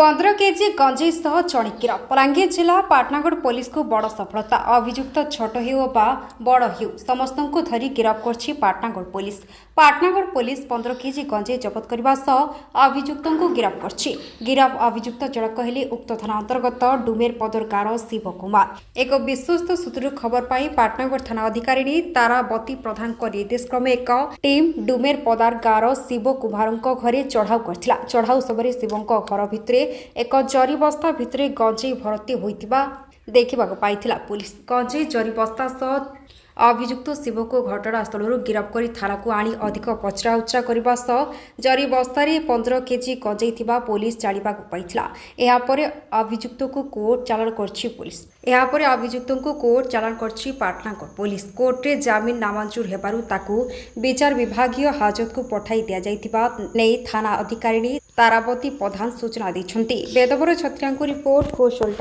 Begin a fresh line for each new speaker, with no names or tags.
15 KG गंजेई सह चढ़ी गिरफ। बलांगीर जिला पाटनागढ़ पुलिस को बड़ सफलता। अभियुक्त छोट हेउ बा बड़ हेउ समस्त को धरी गिरफ करछि Patnagarh police. Patnagarh police 15 KG गंजेई जबत करने सह अभियुक्त को गिरफ करछि। गिरफ अभियुक्त जनक हेले उक्त थाना अंतर्गत डुमेर पदर गाँव शिव कुमार। एक विश्वस्त सूत्र खबर पाई पाटनागढ़ थाना अधिकारी ताराबती प्रधान निर्देश क्रमे एक टीम डुमेर पदार गाँव शिव कुमार घरे चढ़ाऊ करथिला। चढ़ाऊ समय शिवों घर भितर एक जरी बस्ता भितर गंजेई भर्ती होइतिबा देखा पाइथिला पुलिस। गंजेई जरी बस्ता सह अभियुक्त शिव को घटनास्थल गिरफ कर थाना को आनी अधिक पचराउचरा करने सह जरी बस्तार 15 केजी गंजेई थिबा पुलिस जानिबा पाइथिला। एहापरे अभियुक्त को कोर्ट चालाण करछि पुलिस। एहापरे अभियुक्त को कोर्ट चालाण करछि पाटनागढ़ पुलिस। कोर्ट रे जामिन नामंजूर हेबारु ताकू विचार विभागीय हाजत को पठाई दिया जाइतिबा नै थाना अधिकारी ताराबती प्रधान सूचना दैछन्ति। वेदवर छत्रियांको रिपोर्ट कोशल।